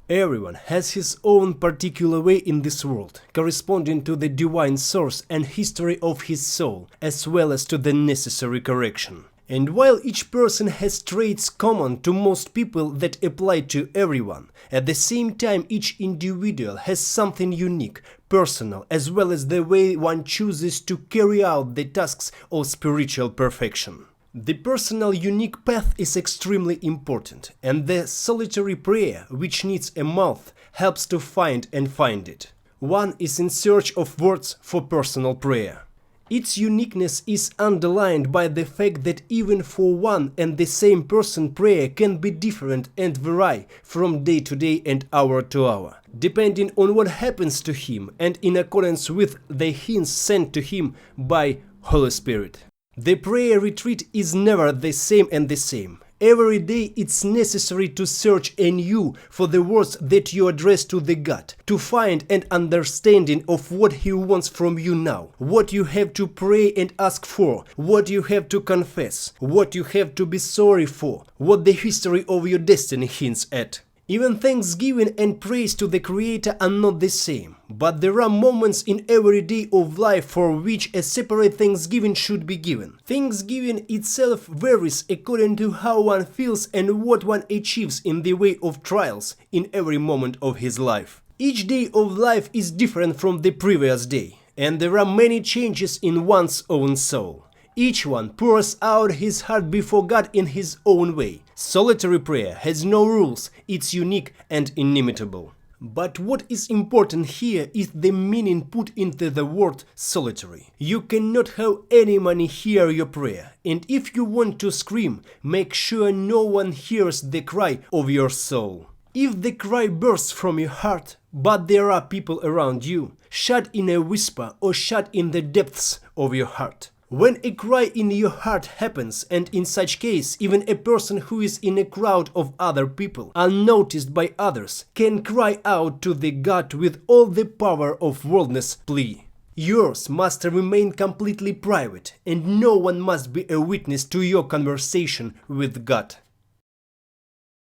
Everyone has his own particular way in this world, corresponding to the divine source and history of his soul, as well as to the necessary correction. And while each person has traits common to most people that apply to everyone, at the same time each individual has something unique, personal, as well as the way one chooses to carry out the tasks of spiritual perfection. The personal unique path is extremely important, and the solitary prayer, which needs a mouth, helps to find and find it. One is in search of words for personal prayer. Its uniqueness is underlined by the fact that even for one and the same person prayer can be different and vary from day to day and hour to hour, depending on what happens to him and in accordance with the hints sent to him by Holy Spirit. The prayer retreat is never the same and the same. Every day it's necessary to search anew for the words that you address to the God, to find an understanding of what He wants from you now, what you have to pray and ask for, what you have to confess, what you have to be sorry for, what the history of your destiny hints at. Even thanksgiving and praise to the Creator are not the same, but there are moments in every day of life for which a separate thanksgiving should be given. Thanksgiving itself varies according to how one feels and what one achieves in the way of trials in every moment of his life. Each day of life is different from the previous day, and there are many changes in one's own soul. Each one pours out his heart before God in his own way. Solitary prayer has no rules, it's unique and inimitable. But what is important here is the meaning put into the word solitary. You cannot have anyone hear your prayer, and if you want to scream, make sure no one hears the cry of your soul. If the cry bursts from your heart, but there are people around you, shout in a whisper or shout in the depths of your heart. When a cry in your heart happens, and in such case even a person who is in a crowd of other people, unnoticed by others, can cry out to the God with all the power of worldless plea. Yours must remain completely private, and no one must be a witness to your conversation with God.